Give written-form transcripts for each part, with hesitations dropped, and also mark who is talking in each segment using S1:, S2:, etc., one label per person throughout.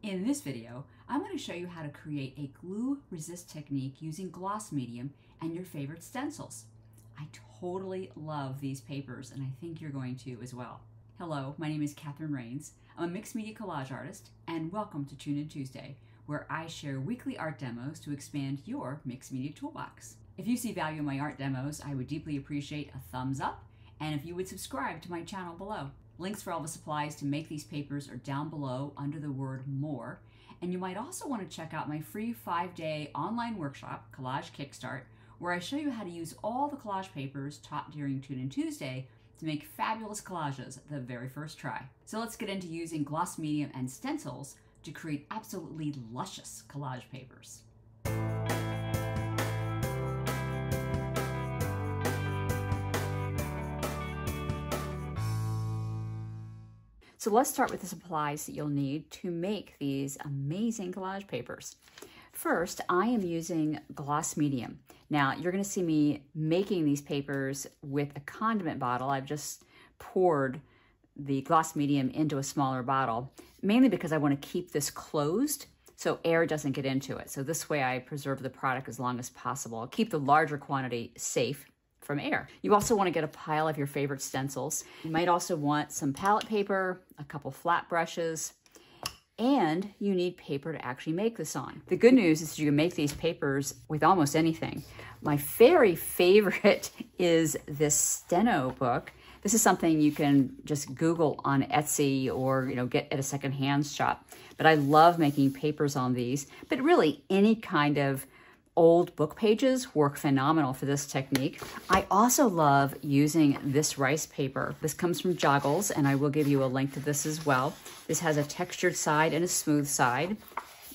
S1: In this video, I'm going to show you how to create a glue resist technique using gloss medium and your favorite stencils. I totally love these papers and I think you're going to as well. Hello, my name is Catherine Rains. I'm a mixed media collage artist and welcome to Tune In Tuesday, where I share weekly art demos to expand your mixed media toolbox. If you see value in my art demos, I would deeply appreciate a thumbs up and if you would subscribe to my channel below. Links for all the supplies to make these papers are down below under the word more. And you might also want to check out my free 5-day online workshop, Collage Kickstart, where I show you how to use all the collage papers taught during Tune In Tuesday to make fabulous collages the very first try. So let's get into using gloss medium and stencils to create absolutely luscious collage papers. So let's start with the supplies that you'll need to make these amazing collage papers. First, I am using gloss medium. Now, you're going to see me making these papers with a condiment bottle. I've just poured the gloss medium into a smaller bottle, mainly because I want to keep this closed so air doesn't get into it. So this way I preserve the product as long as possible. I'll keep the larger quantity safe from air. You also want to get a pile of your favorite stencils. You might also want some palette paper, a couple flat brushes, and you need paper to actually make this on. The good news is you can make these papers with almost anything. My very favorite is this steno book. This is something you can just Google on Etsy or get at a secondhand shop. But I love making papers on these, but really any kind of old book pages work phenomenal for this technique. I also love using this rice paper. This comes from Joggles, and I will give you a link to this as well. This has a textured side and a smooth side.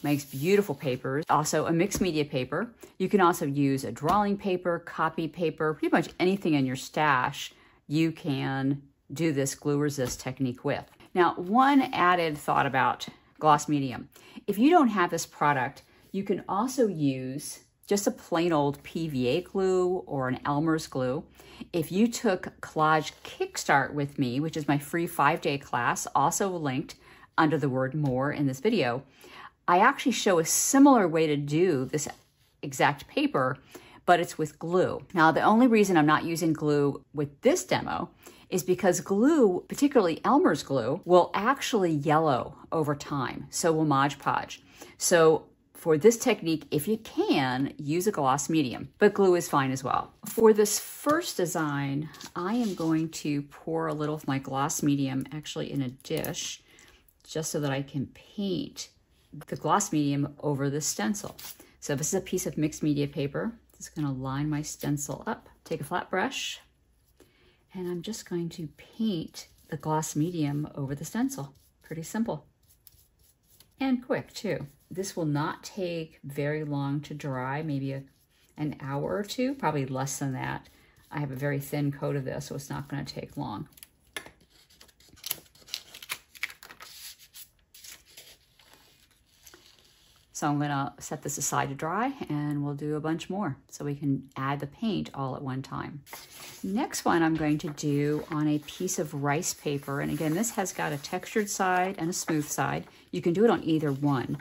S1: Makes beautiful papers. Also a mixed media paper. You can also use a drawing paper, copy paper, pretty much anything in your stash you can do this glue resist technique with. Now, one added thought about gloss medium. If you don't have this product, you can also use just a plain old PVA glue or an Elmer's glue. If you took Collage Kickstart with me, which is my free 5-day class, also linked under the word more in this video, I actually show a similar way to do this exact paper, but it's with glue. Now, the only reason I'm not using glue with this demo is because glue, particularly Elmer's glue, will actually yellow over time. So will Mod Podge. So for this technique, if you can, use a gloss medium, but glue is fine as well. For this first design, I am going to pour a little of my gloss medium actually in a dish, just so that I can paint the gloss medium over the stencil. So this is a piece of mixed media paper. Just gonna line my stencil up, take a flat brush, and I'm just going to paint the gloss medium over the stencil. Pretty simple. And quick too. This will not take very long to dry, maybe an hour or two, probably less than that. I have a very thin coat of this, so it's not going to take long. So I'm going to set this aside to dry, and we'll do a bunch more so we can add the paint all at one time. Next one I'm going to do on a piece of rice paper, and again, this has got a textured side and a smooth side. You can do it on either one,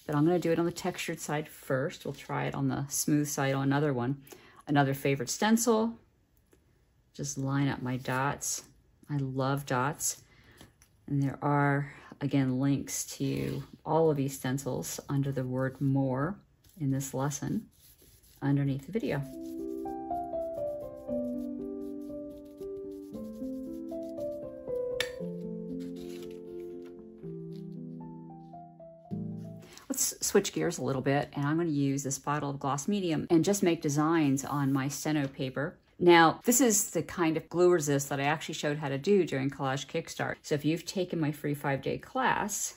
S1: but I'm going to do it on the textured side first. We'll try it on the smooth side on another one. Another favorite stencil. Just line up my dots. I love dots. And there are, again, links to all of these stencils under the word more in this lesson underneath the video. Let's switch gears a little bit, and I'm going to use this bottle of gloss medium and just make designs on my steno paper. Now, this is the kind of glue resist that I actually showed how to do during Collage Kickstart. So if you've taken my free 5-day class,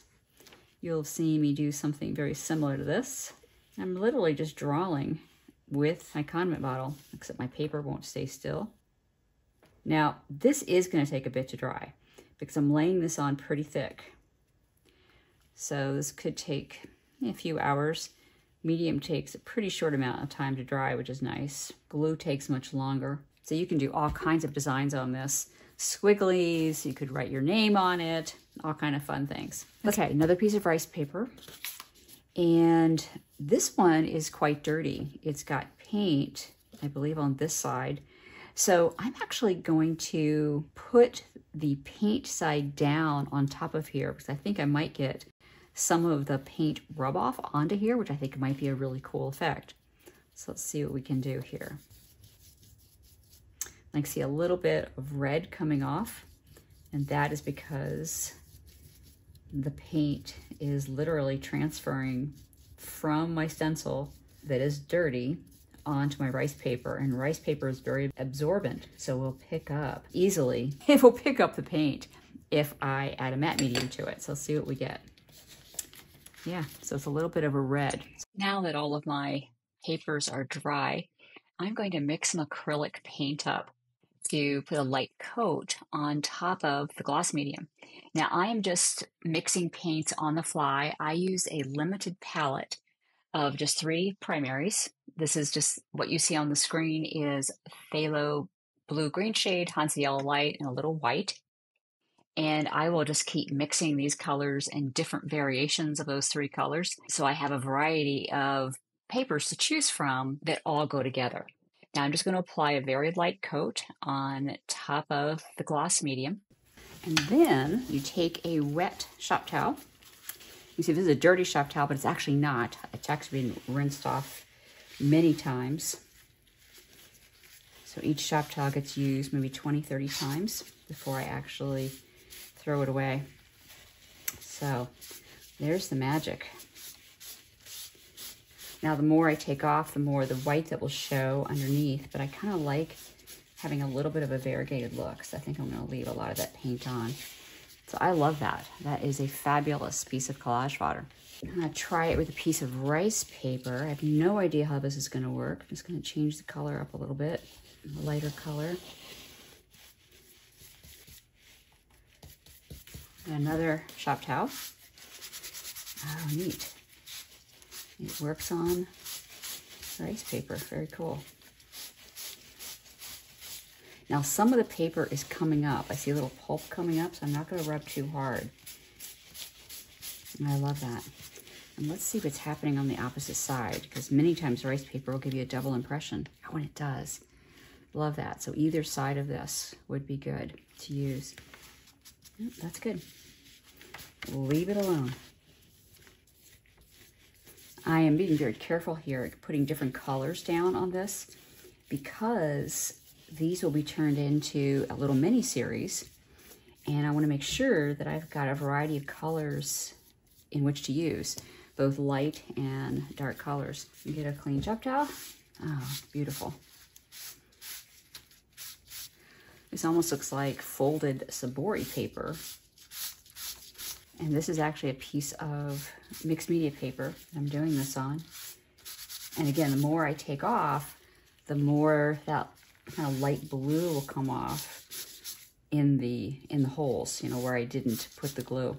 S1: you'll see me do something very similar to this. I'm literally just drawing with my condiment bottle, except my paper won't stay still. Now, this is going to take a bit to dry because I'm laying this on pretty thick. So this could take a few hours. Medium takes a pretty short amount of time to dry, which is nice. Glue takes much longer. So you can do all kinds of designs on this. squigglies. You could write your name on it, all kind of fun things. Okay, another piece of rice paper. And this one is quite dirty. It's got paint, I believe, on this side. So I'm actually going to put the paint side down on top of here because I think I might get some of the paint rub off onto here, which I think might be a really cool effect. So let's see what we can do here. I see a little bit of red coming off, and that is because the paint is literally transferring from my stencil that is dirty onto my rice paper, and rice paper is very absorbent, so we'll pick up easily. It will pick up the paint if I add a matte medium to it. So let's see what we get. Yeah, so it's a little bit of a red. Now that all of my papers are dry, I'm going to mix some acrylic paint up to put a light coat on top of the gloss medium. Now I am just mixing paints on the fly. I use a limited palette of just 3 primaries. This is just what you see on the screen is phthalo blue-green shade, Hansa yellow light, and a little white. And I will just keep mixing these colors and different variations of those 3 colors. So I have a variety of papers to choose from that all go together. Now I'm just going to apply a very light coat on top of the gloss medium. And then you take a wet shop towel. You see this is a dirty shop towel, but it's actually not. It's actually been rinsed off many times. So each shop towel gets used maybe 20, 30 times before I actually throw it away. So there's the magic. Now the more I take off, the more the white that will show underneath, but I kind of like having a little bit of a variegated look, so I think I'm going to leave a lot of that paint on. So I love that. That is a fabulous piece of collage fodder. I'm going to try it with a piece of rice paper. I have no idea how this is going to work. I'm just going to change the color up a little bit, a lighter color. And another shop towel. Oh, neat. It works on rice paper. Very cool. Now some of the paper is coming up. I see a little pulp coming up, so I'm not going to rub too hard. And I love that. And let's see what's happening on the opposite side, because many times rice paper will give you a double impression. Oh, and it does. Love that. So either side of this would be good to use. Oh, that's good. Leave it alone. I am being very careful here, putting different colors down on this, because these will be turned into a little mini series, and I want to make sure that I've got a variety of colors in which to use, both light and dark colors. You get a clean shop towel. Oh, beautiful. This almost looks like folded sabori paper. And this is actually a piece of mixed media paper that I'm doing this on. And again, the more I take off, the more that kind of light blue will come off in the holes, you know, where I didn't put the glue.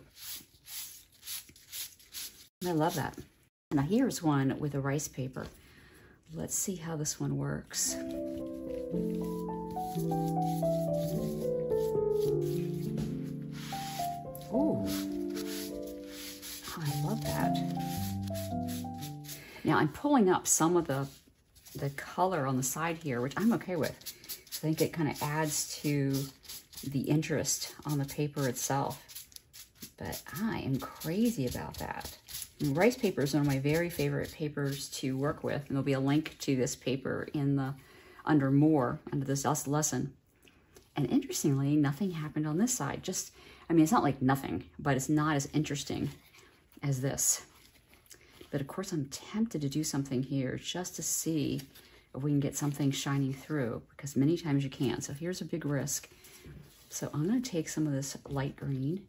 S1: And I love that. Now here's one with a rice paper. Let's see how this one works. Ooh. I love that. Now I'm pulling up some of the color on the side here, which I'm okay with. I think it kind of adds to the interest on the paper itself. But I am crazy about that. And rice paper is one of my very favorite papers to work with, and there'll be a link to this paper in the under this lesson. And interestingly, nothing happened on this side. Just, I mean, it's not like nothing, but it's not as interesting as this. But of course, I'm tempted to do something here just to see if we can get something shining through, because many times you can't. So here's a big risk. So I'm going to take some of this light green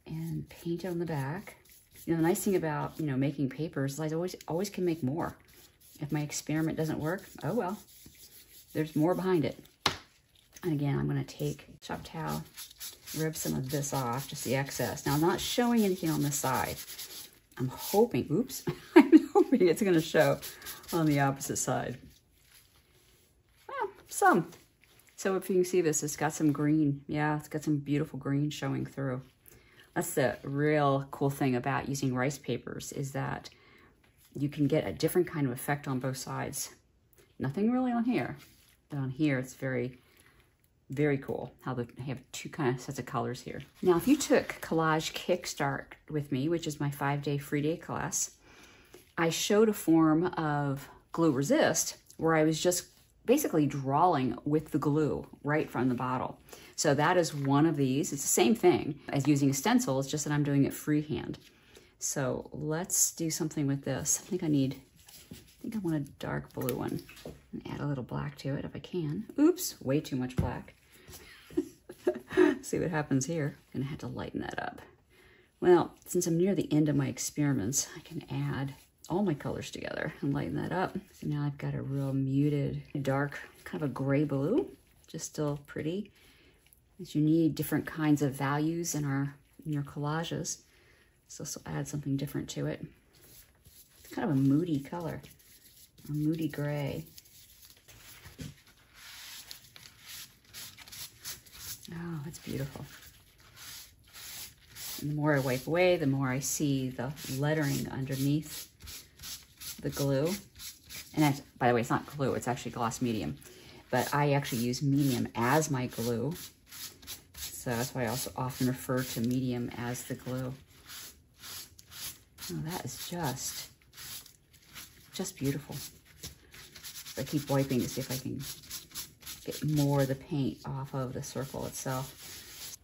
S1: and paint it on the back. You know, the nice thing about, you know, making papers is I always can make more. If my experiment doesn't work, oh well, there's more behind it. And again, I'm going to take a shop towel, rip some of this off, just the excess. Now, I'm not showing anything on this side. I'm hoping, oops, I'm hoping it's going to show on the opposite side. Well, some So if you can see this, it's got some green. Yeah, it's got some beautiful green showing through. That's the real cool thing about using rice papers, is that you can get a different kind of effect on both sides. Nothing really on here, but on here it's very, very cool how they have two kind of sets of colors here. Now, if you took Collage Kickstart with me, which is my 5-day free day class, I showed a form of glue resist where I was just basically drawing with the glue right from the bottle. So that is one of these. It's the same thing as using a stencil, it's just that I'm doing it freehand. So let's do something with this. I think I want a dark blue one. And add a little black to it if I can. Oops, way too much black. See what happens here. I'm gonna have to lighten that up. Well, since I'm near the end of my experiments, I can add all my colors together and lighten that up. So now I've got a real muted, dark, kind of a gray blue, just still pretty. As you need different kinds of values in your collages, so this will add something different to it. It's kind of a moody color, a moody gray. Oh, it's beautiful. And the more I wipe away, the more I see the lettering underneath the glue. And that's, by the way, it's not glue, it's actually gloss medium. But I actually use medium as my glue. So that's why I also often refer to medium as the glue. Oh, that is just beautiful. So I keep wiping to see if I can get more of the paint off of the circle itself.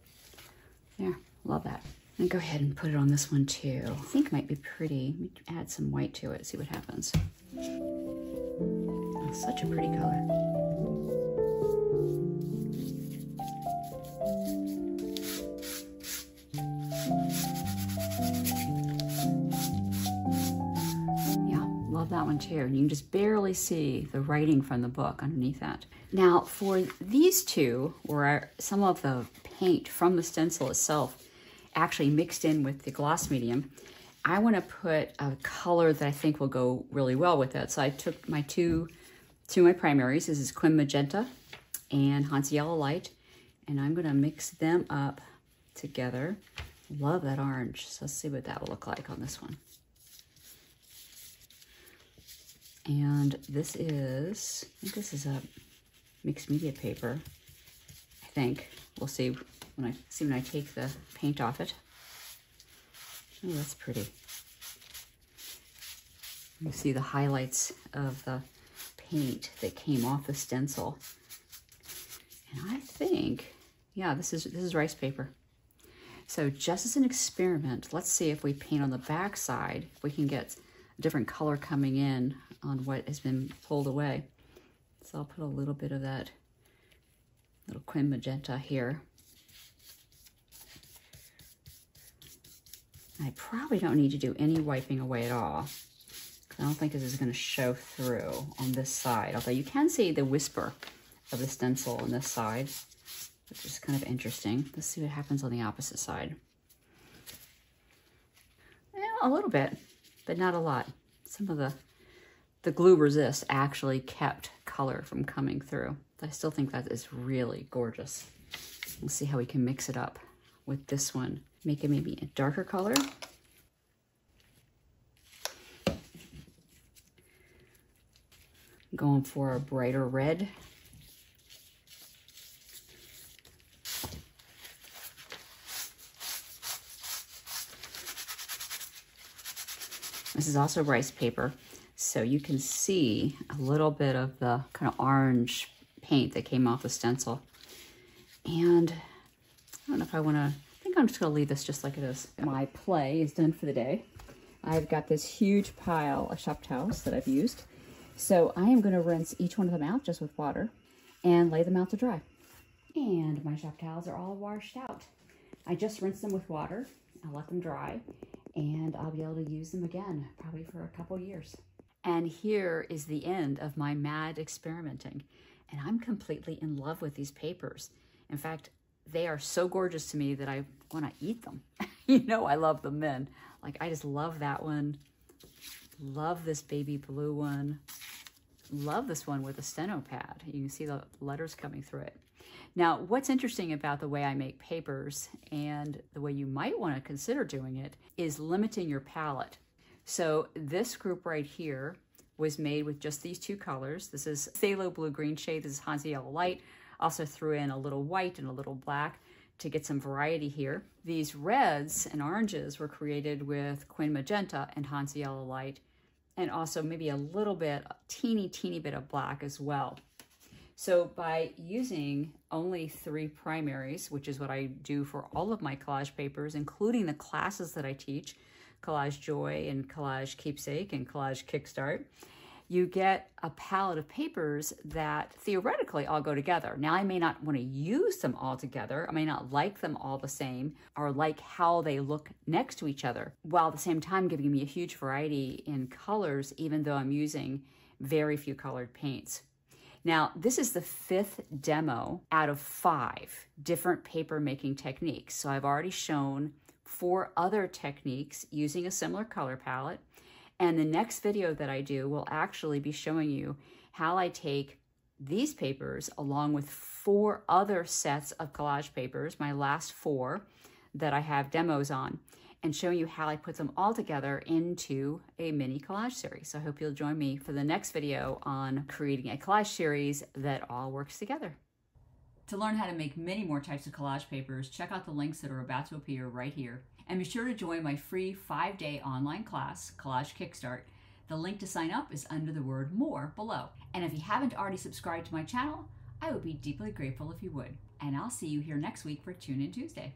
S1: There, love that. And go ahead and put it on this one too. I think it might be pretty. Let me add some white to it, see what happens. Oh, such a pretty color. Yeah, love that one too. And you can just barely see the writing from the book underneath that. Now for these two, where some of the paint from the stencil itself actually mixed in with the gloss medium, I want to put a color that I think will go really well with it. So I took my two of my primaries. This is Quin Magenta and Hansa Yellow Light, and I'm going to mix them up together. Love that orange. So let's see what that will look like on this one. And this is, I think this is a mixed media paper. I think we'll see when I take the paint off it. Oh, that's pretty. You see the highlights of the paint that came off the stencil. And I think, yeah, this is rice paper. So just as an experiment, let's see if we paint on the back side, if we can get a different color coming in on what has been pulled away. So I'll put a little bit of that little Quin Magenta here. I probably don't need to do any wiping away at all. I don't think this is going to show through on this side, although you can see the whisper of the stencil on this side, which is kind of interesting. Let's see what happens on the opposite side. Yeah, a little bit, but not a lot. Some of the glue resist actually kept color from coming through. I still think that is really gorgeous. We'll see how we can mix it up with this one. Make it maybe a darker color. Going for a brighter red. This is also rice paper, so you can see a little bit of the kind of orange paint that came off the stencil. And I don't know if I want to, I think I'm just going to leave this just like it is. My play is done for the day. I've got this huge pile of shop towels that I've used. So I am going to rinse each one of them out just with water and lay them out to dry. And my shop towels are all washed out. I just rinsed them with water. I'll let them dry and I'll be able to use them again, probably for a couple years. And here is the end of my mad experimenting. And I'm completely in love with these papers. In fact, they are so gorgeous to me that I want to eat them. You know I love them then. Like, I just love that one. Love this baby blue one. Love this one with a steno pad. You can see the letters coming through it. Now, what's interesting about the way I make papers and the way you might want to consider doing it is limiting your palette. So this group right here was made with just these two colors. This is phthalo blue-green shade. This is Hansa Yellow Light. Also threw in a little white and a little black to get some variety here. These reds and oranges were created with Quin Magenta and Hansa Yellow Light, and also maybe a little bit, a teeny bit of black as well. So by using only 3 primaries, which is what I do for all of my collage papers, including the classes that I teach, Collage Joy and Collage Keepsake and Collage Kickstart, you get a palette of papers that theoretically all go together. Now, I may not want to use them all together. I may not like them all the same or like how they look next to each other, while at the same time giving me a huge variety in colors, even though I'm using very few colored paints. Now, this is the 5th demo out of 5 different paper making techniques. So I've already shown 4 other techniques using a similar color palette. And the next video that I do will actually be showing you how I take these papers along with 4 other sets of collage papers, my last 4 that I have demos on, and showing you how I put them all together into a mini collage series. So I hope you'll join me for the next video on creating a collage series that all works together. To learn how to make many more types of collage papers, check out the links that are about to appear right here. And be sure to join my free 5-day online class, Collage Kickstart. The link to sign up is under the word more below. And if you haven't already subscribed to my channel, I would be deeply grateful if you would. And I'll see you here next week for Tune In Tuesday.